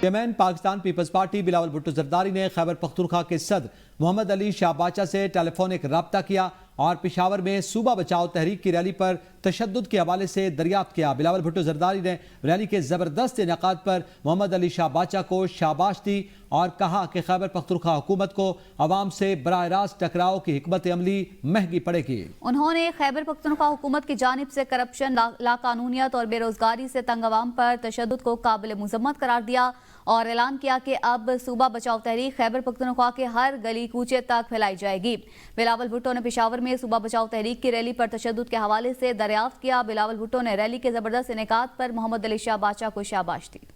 Chairman Pakistan people's party Bilawal Bhutto Zardari ने खैबर पख्तूनख्वा के सदर मोहम्मद अली शाहबाचा से टेलीफोनिक रब्ता किया और पेशावर में सूबा बचाओ तहरीक की रैली पर तशद्दुद के हवाले से दरियाफ्त किया। बिलावल भुट्टो जरदारी ने रैली के जबरदस्त इनेकाद पर मोहम्मद अली शाहबाचा को शाबाश दी और कहा कि खैबर पख्तूनख्वा हुकूमत को अवाम से बराह रास्त टकराव की हिकमत अमली महंगी पड़ेगी। उन्होंने खैबर पख्तूनख्वा हुकूमत की जानिब से करप्शन, लाकानूनियत और बेरोजगारी से तंग अवाम पर तशद्दुद को काबिल मुजम्मत करार दिया और ऐलान किया कि अब सूबा बचाओ तहरीक खैबर पख्तूनख्वा के हर गली कूचे तक फैलाई जाएगी। बिलावल भुट्टो ने पेशावर में सूबा बचाओ तहरीक की रैली पर तशद्दुद के हवाले से दरियाफ्त किया। बिलावल भुट्टो ने रैली के जबरदस्त इनेकाद पर मोहम्मद अली शाहबाचा को शाबाश दी।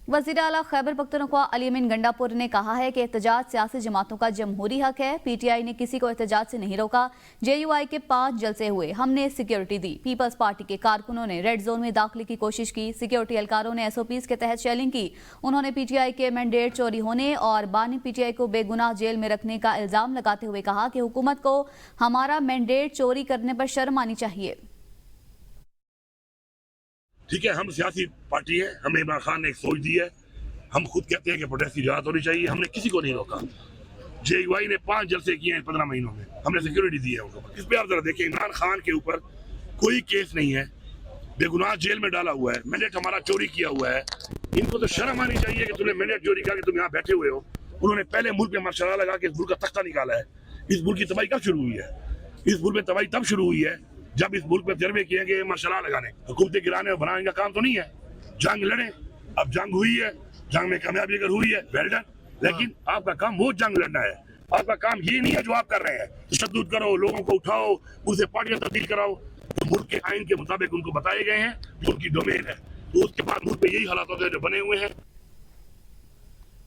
वज़ीर आला खैबर पख्तूनख्वा अली अमीन गंडापुर ने कहा है कि एहतजाज सियासी जमातों का जमहूरी हक है। पीटीआई ने किसी को एहतजाज से नहीं रोका। जेयूआई के 5 जलसे हुए, हमने सिक्योरिटी दी। पीपल्स पार्टी के कारकुनों ने रेड जोन में दाखिले की कोशिश की। सिक्योरिटी एहलकारों ने SOPs के तहत शेलिंग की। उन्होंने पीटीआई के मैंडेट चोरी होने और बानी पीटीआई को बेगुनाह जेल में रखने का इल्जाम लगाते हुए कहा कि हुकूमत को हमारा मैंडेट चोरी करने पर शर्म आनी चाहिए। ठीक है, हम सियासी पार्टी है, हमें इमरान खान ने एक सोच दी है। हम खुद कहते हैं कि प्रोटेस्ट की इजाजत होनी चाहिए। हमने किसी को नहीं रोका। जेयूआई ने 5 जलसे किए हैं 15 महीनों में, हमने सिक्योरिटी दी है उनको। इस पे आप जरा देखिए, इमरान खान के ऊपर कोई केस नहीं है, बेगुनाह जेल में डाला हुआ है, मैंडेट हमारा चोरी किया हुआ है। इनको तो शर्म आनी चाहिए कि तुमने मैंडेट चोरी किया कि तुम यहाँ बैठे हुए हो। उन्होंने पहले मुल्क में मशरा लगा के इस मुल्क का तख्ता निकाला है। इस मुल्क की तबाही कब शुरू हुई है? इस मुल्क में तबाही तब शुरू हुई है जब इस मुल्क में तजर्बे किए गए मशरा लगाने, हुकूमतें गिराने और बनाने का काम तो नहीं है। जंग लड़े, अब जंग हुई है, जंग में कामयाबी अगर हुई है वेल डन, लेकिन आपका काम वो जंग लड़ना है। आपका काम ये नहीं है जो आप कर रहे हैं, तशद्दुद करो, लोगों को उठाओ, उनसे पार्टियां तब्दील कराओ। तो मुल्क के आइन के मुताबिक उनको बताए गए हैं जो उनकी डोमेन है, तो उसके बाद मुल्क में यही हालात होते हैं जो बने हुए हैं।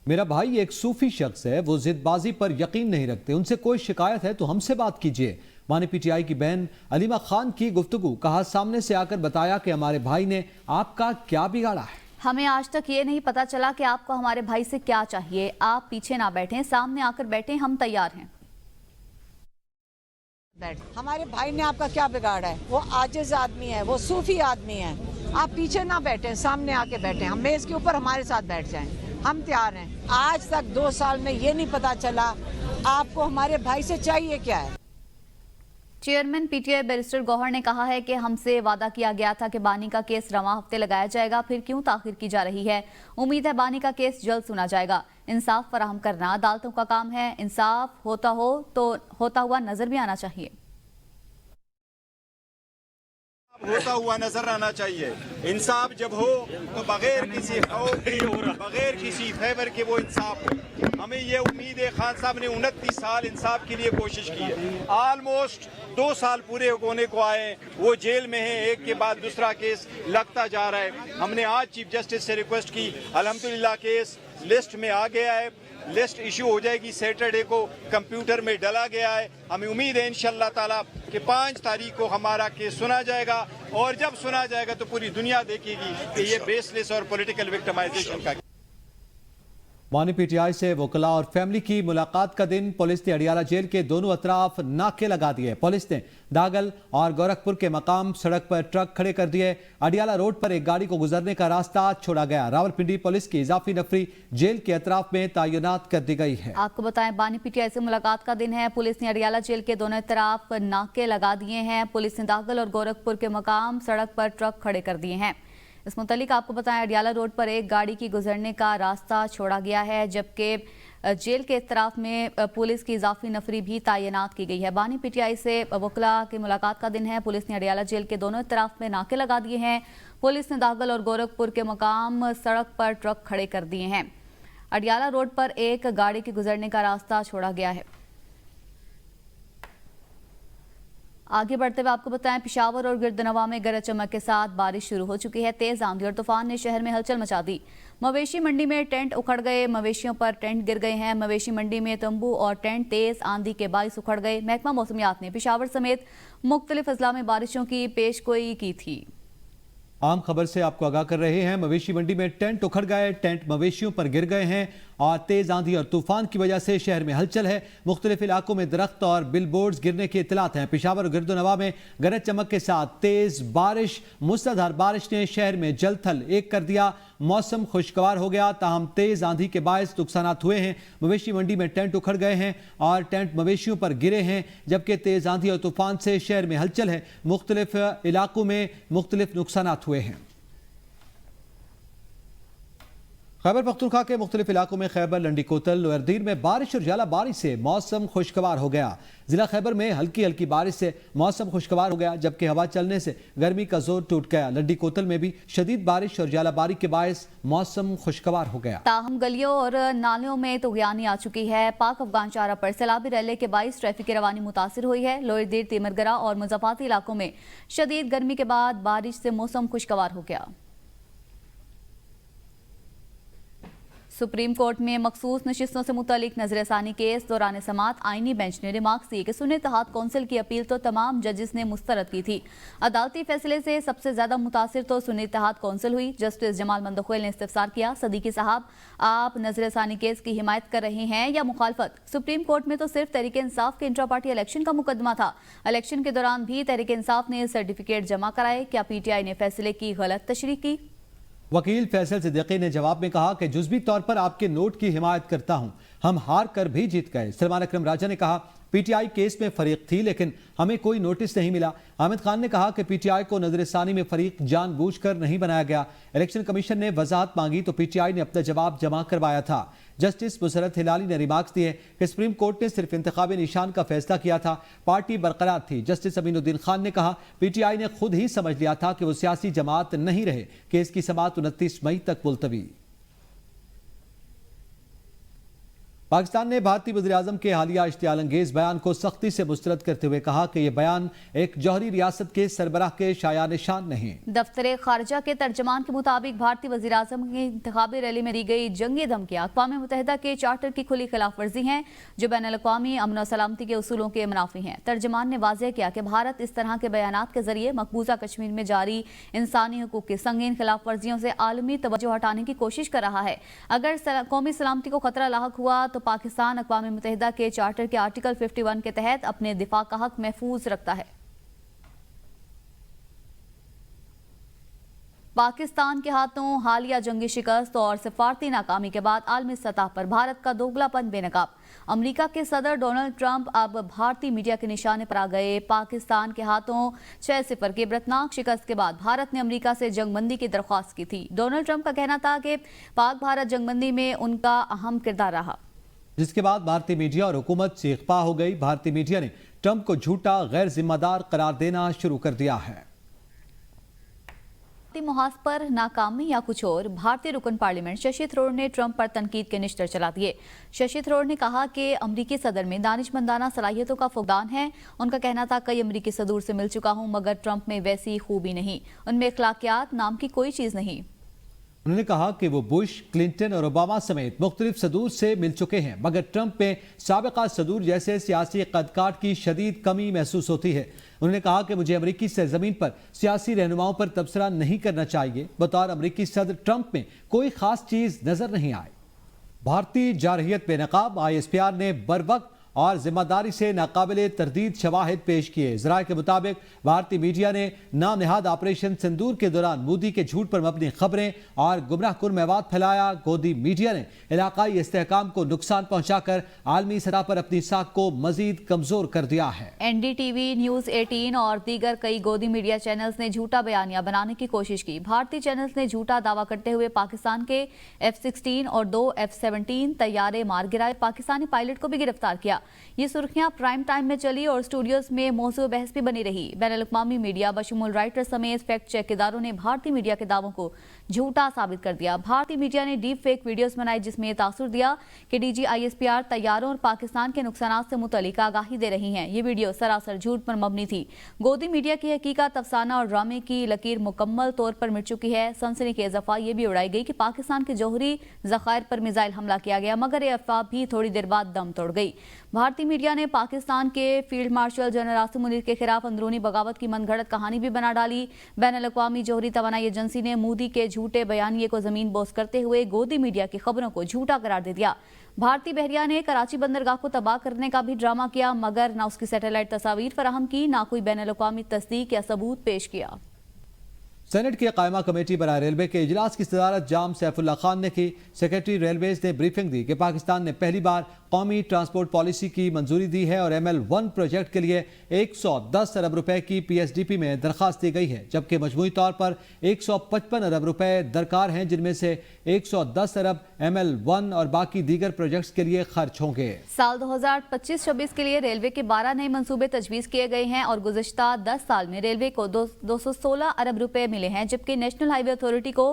मेरा भाई एक सूफी शख्स है, वो जिदबाजी पर यकीन नहीं रखते। उनसे कोई शिकायत है तो हमसे बात कीजिए। मानी पीटीआई की बहन अलीमा खान की गुफ्तगू, कहा सामने से आकर बताया कि हमारे भाई ने आपका क्या बिगाड़ा है। हमें आज तक ये नहीं पता चला कि आपको हमारे भाई से क्या चाहिए। आप पीछे ना बैठें, सामने आकर बैठें, हम तैयार हैं। हमारे भाई ने आपका क्या बिगाड़ा है? वो आजिज आदमी है, वो सूफी आदमी है। आप पीछे ना बैठें, सामने आके बैठें, हम मेज के ऊपर हमारे साथ बैठ जाएं, हम तैयार हैं। आज तक 2 साल में ये नहीं पता चला आपको हमारे भाई से चाहिए क्या है। चेयरमैन पीटीआई बैरिस्टर गौहर ने कहा है कि हमसे वादा किया गया था कि बानी का केस रवां हफ्ते लगाया जाएगा, फिर क्यों ताखिर की जा रही है? उम्मीद है बानी का केस जल्द सुना जाएगा। इंसाफ फराहम करना अदालतों का काम है। इंसाफ होता हो तो होता हुआ नजर भी आना चाहिए। होता हुआ नजर आना चाहिए। इंसाफ जब हो तो बगैर किसी बगैर किसी फेवर के वो इंसाफ हो। हमें ये उम्मीद है, खान साहब ने 29 साल इंसाफ के लिए कोशिश की है। ऑलमोस्ट 2 साल पूरे होने को आए, वो जेल में है, एक के बाद दूसरा केस लगता जा रहा है। हमने आज चीफ जस्टिस से रिक्वेस्ट की, अल्हम्दुलिल्लाह केस लिस्ट में आ गया है। लिस्ट इशू हो जाएगी, सैटरडे को कंप्यूटर में डाला गया है। हमें उम्मीद है इंशाअल्लाह ताला कि 5 तारीख को हमारा केस सुना जाएगा, और जब सुना जाएगा तो पूरी दुनिया देखेगी कि ये बेसलेस और पॉलिटिकल विक्टिमाइजेशन का। मानी पीटीआई से वकला और फैमिली की मुलाकात का दिन, पुलिस ने अडियाला जेल के दोनों अतराफ नाके लगा दिए। पुलिस ने दागल और गोरखपुर के मकाम सड़क पर ट्रक खड़े कर दिए। अडियाला रोड पर एक गाड़ी को गुजरने का रास्ता छोड़ा गया। रावलपिंडी पुलिस की इजाफी नफरी जेल के अतराफ में तैनात कर दी गई है। आपको बताएं, बानी पीटीआई से मुलाकात का दिन है। पुलिस ने अडियाला जेल के दोनों तरफ नाके लगा दिए हैं। पुलिस ने दागल और गोरखपुर के मकाम सड़क पर ट्रक खड़े कर दिए हैं। इस मुतालिक आपको बताएं, अडियाला रोड पर एक गाड़ी की गुजरने का रास्ता छोड़ा गया है, जबकि जेल के इतराफ में पुलिस की इजाफी नफरी भी तैनात की गई है। बानी पीटीआई से वकला की मुलाकात का दिन है। पुलिस ने अडियाला जेल के दोनों इतराफ में नाके लगा दिए हैं। पुलिस ने दागल और गोरखपुर के मकाम सड़क पर ट्रक खड़े कर दिए हैं। अडियाला रोड पर एक गाड़ी के गुजरने का रास्ता छोड़ा गया है। आगे बढ़ते हुए आपको बताएं, पिशावर और गिरदनवा में गरज चमक के साथ बारिश शुरू हो चुकी है। तेज आंधी और तूफान ने शहर में हलचल मचा दी। मवेशी मंडी में टेंट उखड़ गए, मवेशियों पर टेंट गिर गए हैं। मवेशी मंडी में तंबू और टेंट तेज आंधी के बाइस उखड़ गए। महकमा मौसमियात ने पिशावर समेत मुख्तलिफ अजला में बारिशों की पेशगोई की थी। आम खबर से आपको आगाह कर रहे हैं। मवेशी मंडी में टेंट उखड़ गए, टेंट मवेशियों पर गिर गए हैं और तेज आंधी और तूफान की वजह से शहर में हलचल है। मुख्तलिफ इलाकों में दरख्त और बिलबोर्ड्स गिरने की इतलात हैं। पेशावर और गिरदोनवा में गरज चमक के साथ तेज बारिश, मूसलाधार बारिश ने शहर में जल थल एक कर दिया। मौसम खुशगवार हो गया, ताहम तेज आंधी के बायस नुकसान हुए हैं। मवेशी मंडी में टेंट उखड़ गए हैं और टेंट मवेशियों पर गिरे हैं, जबकि तेज आंधी और तूफान से शहर में हलचल है। मुख्तलिफ इलाकों में मुख्तलिफ नुकसान हुए हैं। खैबर पख्तूनख्वा के मुख्तलिफ इलाकों में खैबर, लंडी कोतल, लोअरदीर में बारिश और जाला बारिश से मौसम खुशगवार हो गया। जिला खैबर में हल्की हल्की बारिश से मौसम खुशगवार हो गया, जबकि हवा चलने से गर्मी का जोर टूट गया। लंडी कोतल में भी शदीद बारिश और जालाबारी के बायस मौसम खुशगवार हो गया। ताहम गलियों और नालियों में तुगयानी आ चुकी है। पाक अफगान चारा पर सैलाबी रैली के बायस ट्रैफिक की रवानी मुतासिर हुई है। लोअरदीर, तीमरगरा और मुजफ्फराबाद इलाकों में शदीद गर्मी के बाद बारिश से मौसम खुशगवार हो गया। सुप्रीम कोर्ट में मखसूस नशिस्तों से मुतालिक नजरसानी केस दौरान समाअत आईनी बेंच ने रिमार्क्स दिए कि सुन्नी इत्तेहाद कौंसिल की अपील तो तमाम जजेस ने मुस्तरद की थी। अदालती फैसले से सबसे ज्यादा मुतासिर तो सुन्नी इत्तेहाद कौंसिल हुई। जस्टिस जमाल मंदखोइल ने इस्तफसार किया, सदीकी साहब आप नजरसानी केस की हिमायत कर रहे हैं या मुखालफत? सुप्रीम कोर्ट में तो सिर्फ तहरीक इंसाफ के इंट्रा पार्टी इलेक्शन का मुकदमा था। इलेक्शन के दौरान भी तहरीक इंसाफ ने सर्टिफिकेट जमा कराए। क्या पीटीआई ने फैसले की गलत तशरीह की? वकील फैसल सिद्दीकी ने जवाब में कहा कि जुज़वी तौर पर आपके नोट की हिमायत करता हूं, हम हार कर भी जीत गए। सलमान अकरम राजा ने कहा पीटीआई केस में फरीक थी लेकिन हमें कोई नोटिस नहीं मिला। हामिद खान ने कहा कि पीटीआई को नजरसानी में फरीक जानबूझकर नहीं बनाया गया। इलेक्शन कमीशन ने वजाहत मांगी तो पीटीआई ने अपना जवाब जमा करवाया था। जस्टिस मुसरत हिलाली ने रिमार्क्स दिए कि सुप्रीम कोर्ट ने सिर्फ इंतखाबी निशान का फैसला किया था, पार्टी बरकरार थी। जस्टिस अमीनुद्दीन खान ने कहा पीटीआई ने खुद ही समझ लिया था कि वो सियासी जमात नहीं रहे। केस की समाअत 29 मई तक मुलतवी। पाकिस्तान ने भारतीय वज़ीर-ए-आज़म के हालिया इश्तियाल अंगेज बयान को सख्ती से मुस्तरद करते हुए कहा कि यह बयान एक जौहरी रियासत के सरबराह के शाया निशान नहीं। दफ्तर खारजा के तर्जमान के मुताबिक भारतीय वज़ीर-ए-आज़म की इंतखाबी रैली में दी गई जंगी धमकियां अक़वाम मुत्तहिदा के चार्टर की खुली खिलाफ वर्जी हैं, जो बैन अल-अक़वामी अमन और सलामती के उसूलों के मुनाफी हैं। तर्जमान ने वाज़ेह किया कि भारत इस तरह के बयानात के जरिए मकबूजा कश्मीर में जारी इंसानी हुकूक की संगीन खिलाफ वर्जियों से आलमी तवज्जो हटाने की कोशिश कर रहा है। अगर कौमी सलामती को खतरा लाहक हुआ तो पाकिस्तान अक़वाम मुत्तहिदा के चार्टर के आर्टिकल 51 के तहत अपने दिफा का हक महफूज रखता है। पाकिस्तान के हाथों हालिया जंगी शिकस्त और सिफारती नाकामी के बाद आलमी सतह पर भारत का दोगलापन बेनकाब। अमेरिका के सदर डोनाल्ड ट्रंप अब भारतीय मीडिया के निशाने पर आ गए। पाकिस्तान के हाथों 6-0 की इबरतनाक शिकस्त के बाद भारत ने अमेरिका से जंगबंदी की दरख्वास्त की थी। डोनाल्ड ट्रंप का कहना था कि पाक भारत जंगबंदी में उनका अहम किरदार रहा, जिसके बाद भारतीय मीडिया और हुकूमत चीखपा हो गई। भारतीय मीडिया ने ट्रंप को झूठा, गैर जिम्मेदार करार देना शुरू कर दिया है। मुहाज पर नाकामी या कुछ और, भारतीय रुकन पार्लियामेंट शशि थरूर ने ट्रंप पर तनकीद के निश्तर चला दिए। शशि थरूर ने कहा कि अमरीकी सदर में दानिशमंदाना सलाहियतों का फुकदान है। उनका कहना था कई अमरीकी सदूर से मिल चुका हूं मगर ट्रंप में वैसी खूबी नहीं, उनमें अखलाकियात नाम की कोई चीज नहीं। उन्होंने कहा कि वो बुश, क्लिंटन और ओबामा समेत मुख्तलिफ सदूर से मिल चुके हैं मगर ट्रंप में साबिका सदूर जैसे सियासी कदकाठ की शदीद कमी महसूस होती है। उन्होंने कहा कि मुझे अमरीकी सरजमीन पर सियासी रहनुमाओं पर तबसरा नहीं करना चाहिए। बतौर अमरीकी सदर ट्रंप में कोई खास चीज नजर नहीं आई। भारतीय जारहियत बेनकाब ISPR ने बरवक्त और जिम्मेदारी से नाकाबिले तरदीद शवाहिद पेश किए। ज़राए के मुताबिक भारतीय मीडिया ने नाम निहाद ऑपरेशन सिंदूर के दौरान मोदी के झूठ पर मबनी खबरें और गुमराहकुन मवाद फैलाया। गोदी मीडिया ने इलाकाई इस्तेहकाम को नुकसान पहुंचाकर आलमी सतह पर अपनी साख को मजीद कमजोर कर दिया है। NDTV, News 18 और दीगर कई गोदी मीडिया चैनल्स ने झूठा बयानिया बनाने की कोशिश की। भारतीय चैनल्स ने झूठा दावा करते हुए पाकिस्तान के F-16 और 2 F-17 तैयारे मार गिराए। पाकिस्तानी पायलट को भी गिरफ्तार किया। ये सुर्खियां प्राइम टाइम में चली और स्टूडियोज में मौजूद बहस भी बनी रही। बैनुल-अक़वामी मीडिया बशमूल राइटर समेत फैक्ट चेक इदारों ने भारतीय मीडिया के दावों को झूठा साबित कर दिया। भारतीय मीडिया ने डीप फेक वीडियोस बनाई जिसमें यह तासुर दिया कि DG ISPR तैयारों और पाकिस्तान के नुकसानात से मुतल्लिक आगाही दे रही हैं। ये वीडियो सरासर झूठ पर मबनी थी। गोदी मीडिया की हकीकत, अफसाना और ड्रामे की लकीर मुकम्मल तौर पर मिट चुकी है। सनसनीखेज अफवाह ये भी उड़ाई गई कि पाकिस्तान के जौहरी ज़खायर पर मिसाइल हमला किया गया मगर ये अफवाह भी थोड़ी देर बाद दम तोड़ गई। भारतीय मीडिया ने पाकिस्तान के field marshal general Asim Munir के खिलाफ अंदरूनी बगावत की मनगढ़ंत कहानी भी बना डाली। बैनुल-अक़वामी जोहरी तवानाई एजेंसी ने मोदी के झूठे बयानिए को जमीन बोस करते हुए गोदी मीडिया की खबरों को झूठा करार दे दिया। भारतीय बहरिया ने कराची बंदरगाह को तबाह करने का भी ड्रामा किया, मगर न उसकी सैटेलाइट तस्वीर फराहम की, ना कोई बैनुल-अक़वामी तस्दीक या सबूत पेश किया। सेनेट की कायमा कमेटी बराए रेलवे के इजलास की सदारत जाम सैफुल्लाह खान ने की। सेक्रेटरी रेलवेज ने ब्रीफिंग दी कि पाकिस्तान ने पहली बार कौमी ट्रांसपोर्ट पॉलिसी की मंजूरी दी है और ML1 प्रोजेक्ट के लिए 110 अरब रुपए की PSDP में दरखास्त दी गई है, जबकि मजमूई तौर पर 155 अरब रुपए दरकार हैं, जिनमें से 110 अरब ML1 और बाकी दीगर प्रोजेक्ट्स के लिए खर्च होंगे। साल 2025-26 के लिए रेलवे के 12 नए मंसूबे तजवीज़ किए गए हैं और गुज़िश्ता 10 साल में रेलवे को 216 अरब रुपए मिले हैं, जबकि नेशनल हाईवे अथॉरिटी को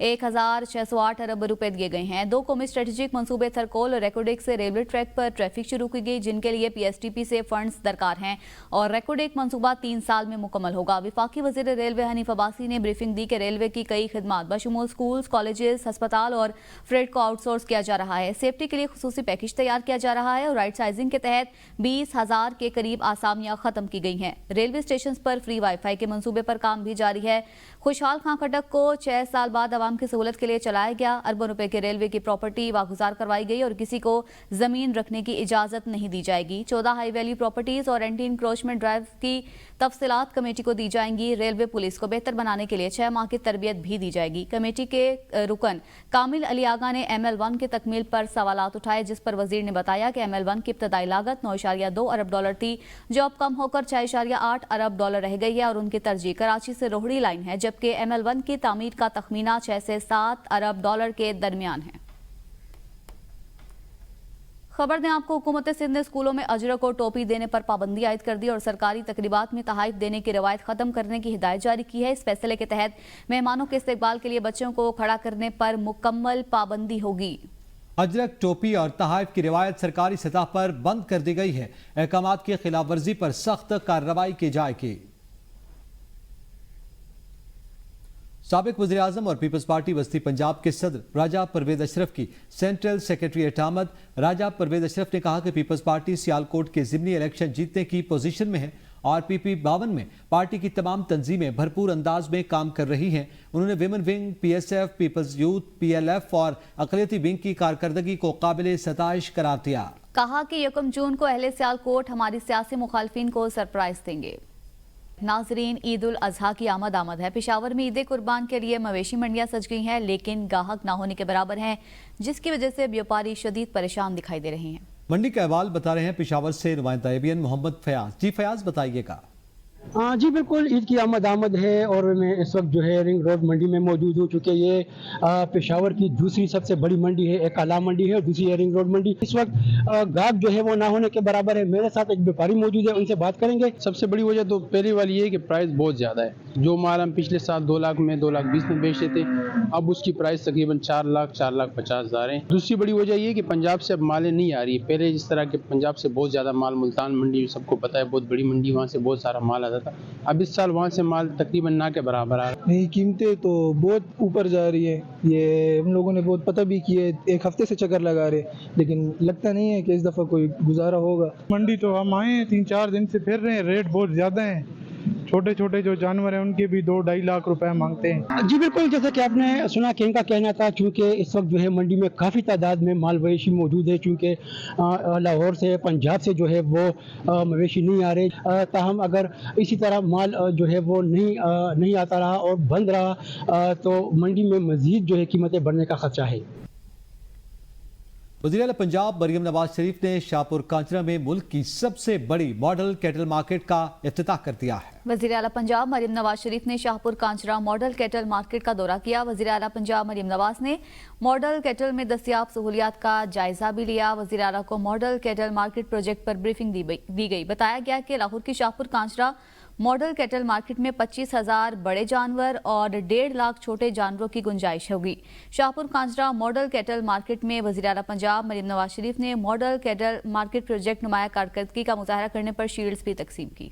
1608 अरब रुपए दिए गए हैं। 2 कौमी स्ट्रेटेजिक मंसूबे थरकोल और रेकोडेक से रेलवे ट्रैक पर ट्रैफिक शुरू की गई, जिनके लिए PSDP से फंड्स दरकार हैं और रेकोडेक मंसूबा 3 साल में मुकम्मल होगा। वफाकी वज़ीर रेलवे हनीफ अब्बासी ने ब्रीफिंग दी कि रेलवे की कई खिदमात बशमूल स्कूल्स, कॉलेजेस, हस्पताल और फ्रेट को आउटसोर्स किया जा रहा है। सेफ्टी के लिए खुसूसी पैकेज तैयार किया जा रहा है और राइट साइजिंग के तहत 20,000 के करीब आसामियां खत्म की गई हैं। रेलवे स्टेशन पर फ्री वाईफाई के मंसूबे पर काम भी जारी है। खुशहाल खां खटक को 6 साल बाद आवाम की सहूलत के लिए चलाया गया। अरबों रुपए के रेलवे की प्रॉपर्टी वागुजार करवाई गई और किसी को जमीन रखने की इजाजत नहीं दी जाएगी। 14 हाई वैल्यू प्रॉपर्टीज और एंटी इंक्रोचमेंट ड्राइव की तफसीलात कमेटी को दी जाएंगी। रेलवे पुलिस को बेहतर बनाने के लिए 6 माह की तरबियत भी दी जाएगी। कमेटी के रुकन कामिल अली आगा ने ML1 की तकमील पर सवालात उठाए, जिस पर वजीर ने बताया कि ML1 की इब्तदाई लागत 9.2 अरब डॉलर थी, जो अब कम होकर 6.8 अरब डॉलर रह गई है और उनकी तरजीह कराची से रोहड़ी लाइन है, जबकि ML1 की तामीर का तखमीना 6 से 7 अरब डॉलर के दरमियान है। खबर दें आपको, हुकूमत सिंध ने स्कूलों में अजरक और टोपी देने पर पाबंदी आयद कर दी और सरकारी तकरीबात में तहाइफ देने की रवायत खत्म करने की हिदायत जारी की है। इस फैसले के तहत मेहमानों के इस्तकबाल के लिए बच्चों को खड़ा करने पर मुकम्मल पाबंदी होगी। अजरक, टोपी और तहाइफ की रिवायत सरकारी सतह पर बंद कर दी गई है। अहकामात की खिलाफ वर्जी पर सख्त कार्रवाई की जाएगी। साबिक वज़ीर आज़म और पीपल्स पार्टी वस्ती पंजाब के सदर राजा परवेज अशरफ की सेंट्रल सेक्रेटरीट आमद। राजा परवेज अशरफ ने कहा कि पीपल्स पार्टी सियालकोट के ज़िमनी इलेक्शन जीतने की पोजीशन में है और PP 52 में पार्टी की तमाम तंजीमें भरपूर अंदाज में काम कर रही हैं। उन्होंने women wing, PSF, people's youth, PLF और अक़लियती विंग की कारकर्दगी को काबिल सताइश करार दिया। कहा कि 1 जून को अहले सियालकोट हमारी सियासी मुखालफिन को सरप्राइज देंगे। नाजरीन, ईद उल अजहा की आमद है। पेशावर में ईद कुर्बान के लिए मवेशी मंडियां सज गई हैं, लेकिन गाहक ना होने के बराबर हैं, जिसकी वजह से व्यापारी शदीद परेशान दिखाई दे रहे हैं। मंडी का अहवाल बता रहे हैं पेशावर से नुमाइंदा ABN मोहम्मद फयाज। जी फयाज, बताइएगा। जी बिल्कुल, ईद की आमद है और मैं इस वक्त जो है रिंग रोड मंडी में मौजूद हूँ, चूँकि ये पेशावर की दूसरी सबसे बड़ी मंडी है। एक आला मंडी है और दूसरी है रिंग रोड मंडी। इस वक्त गाहक जो है वो ना होने के बराबर है। मेरे साथ एक व्यापारी मौजूद है, उनसे बात करेंगे। सबसे बड़ी वजह तो पहली वाली ये है कि प्राइस बहुत ज़्यादा है। जो माल हम पिछले साल 2 लाख में 2,20,000 में बेचते थे, अब उसकी प्राइस तकरीबन 4 लाख 4,50,000 है। दूसरी बड़ी वजह ये है कि पंजाब से अब मालें नहीं आ रही। पहले जिस तरह के पंजाब से बहुत ज़्यादा माल, मुल्तान मंडी सबको पता है, बहुत बड़ी मंडी, वहाँ से बहुत सारा माल आता था। अब इस साल वहाँ से माल तकरीबन ना के बराबर आ रहा है। नहीं, कीमतें तो बहुत ऊपर जा रही है। ये हम लोगों ने बहुत पता भी किए, 1 हफ्ते से चक्कर लगा रहे, लेकिन लगता नहीं है कि इस दफ़ा कोई गुजारा होगा। मंडी तो हम आए 3-4 दिन से फिर रहे हैं, रेट बहुत ज़्यादा है। छोटे छोटे जो जानवर हैं उनके भी 2-2.5 लाख रुपए मांगते हैं। जी बिल्कुल, जैसा कि आपने सुना कि इनका कहना था, चूँकि इस वक्त जो है मंडी में काफ़ी तादाद में माल मवेशी मौजूद है, चूँकि लाहौर से, पंजाब से जो है वो मवेशी नहीं आ रहे। ताहम अगर इसी तरह माल जो है वो नहीं आता रहा और बंद रहा तो मंडी में मज़ीद जो है कीमतें बढ़ने का खदशा है। वज़ीर आला पंजाब मरियम नवाज शरीफ ने शाहपुर कांचरा में मुल्क की सबसे बड़ी मॉडल कैटल मार्केट का इफ्तिताह कर दिया है। वज़ीर आला पंजाब मरियम नवाज शरीफ ने शाहपुर कांचरा मॉडल कैटल मार्केट का दौरा किया। वज़ीर आला पंजाब मरियम नवाज ने मॉडल कैटल में दस्तियाब सहूलियात का जायजा भी लिया। वज़ीर आला को मॉडल कैटल मार्केट प्रोजेक्ट पर ब्रीफिंग दी गई। बताया गया कि लाहौर की शाहपुर कांचरा मॉडल कैटल मार्केट में 25,000 बड़े जानवर और 1.5 लाख छोटे जानवरों की गुंजाइश होगी। शाहपुर कांचरा मॉडल कैटल मार्केट में वज़ीर आला पंजाब मरियम नवाज शरीफ ने मॉडल कैटल मार्केट प्रोजेक्ट नुमाया कारकर्दगी का मुजाहरा करने पर शील्ड्स भी तकसीम की।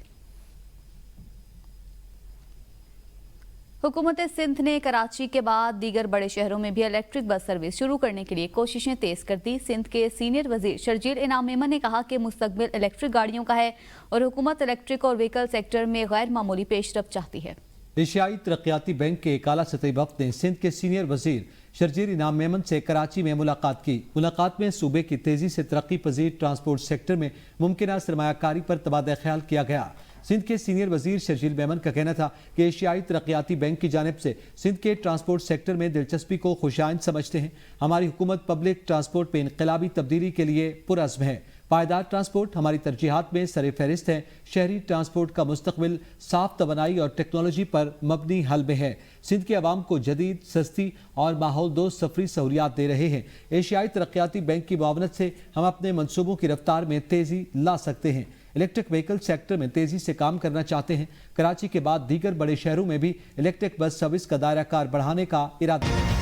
हुकूमत सिंध ने कराची के बाद दीगर बड़े शहरों में भी इलेक्ट्रिक बस सर्विस शुरू करने के लिए कोशिशें तेज कर दी। सिंध के सीनियर वजीर शर्जील इनाम मेमन ने कहा कि मुस्तकबिल इलेक्ट्रिक गाड़ियों का है और हुकूमत इलेक्ट्रिक और व्हीकल सेक्टर में गैर मामूली पेशरफ्त चाहती है। एशियाई तरक्याती बैंक के एक आला सतही वफ्द ने सिंध के सीनियर वजीर शर्जील इनाम मेमन से कराची में मुलाकात की। मुलाकात में सूबे की तेजी से तरक्की पजीर ट्रांसपोर्ट सेक्टर में मुमकिन सरमायाकारी पर तबादला ख्याल किया गया। सिंध के सीनियर वजीर शर्जील मेमन का कहना था कि एशियाई तरक्याती बैंक की जानिब से सिंध के ट्रांसपोर्ट सेक्टर में दिलचस्पी को खुशाइंद समझते हैं। हमारी हुकूमत पब्लिक ट्रांसपोर्ट में इनकलाबी तब्दीली के लिए पुरअज़्म है। पायदार ट्रांसपोर्ट हमारी तरजीहात में सर फहरिस्त है। शहरी ट्रांसपोर्ट का मुस्तकबिल साफ तवानाई और टेक्नोलॉजी पर मबनी हल में है। सिंध के अवाम को जदीद, सस्ती और माहौल दोस्त सफरी सहूलियात दे रहे हैं। एशियाई तरक्याती बैंक की मुआवनत से हम अपने मनसूबों की रफ्तार में तेजी ला सकते हैं। इलेक्ट्रिक व्हीकल सेक्टर में तेजी से काम करना चाहते हैं। कराची के बाद दीगर बड़े शहरों में भी इलेक्ट्रिक बस सर्विस का दायरा कार बढ़ाने का इरादा है।